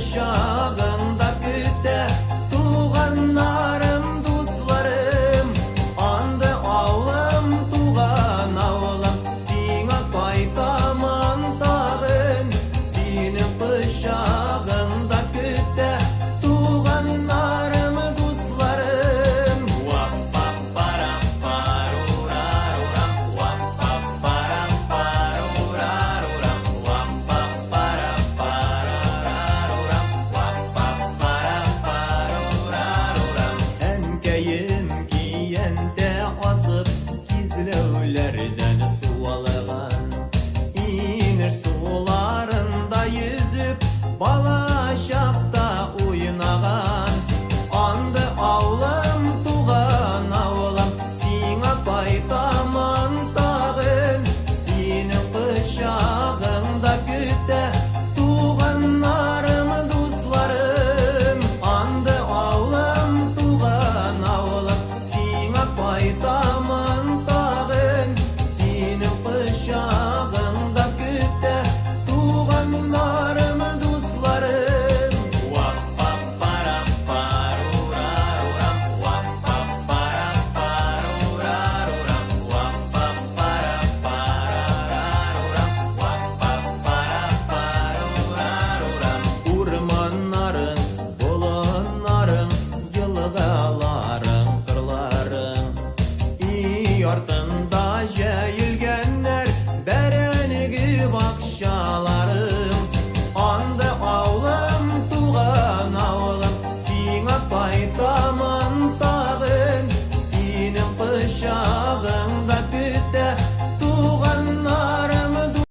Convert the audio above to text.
kuşağında güte tuğanlarım, dostlarım. Andı ağlım, tuğan ağlım, sine kaytamam tağın. Senin kuşağında güte tuğanlarım, dostlarım. Wappa para paruraruram, wappa para paruraruram, wappa para paruraruram, wappa para paruraruram. Enkeyim giyende asıp gizlevlerden su alağan, inir sularında yüzüp bala şapta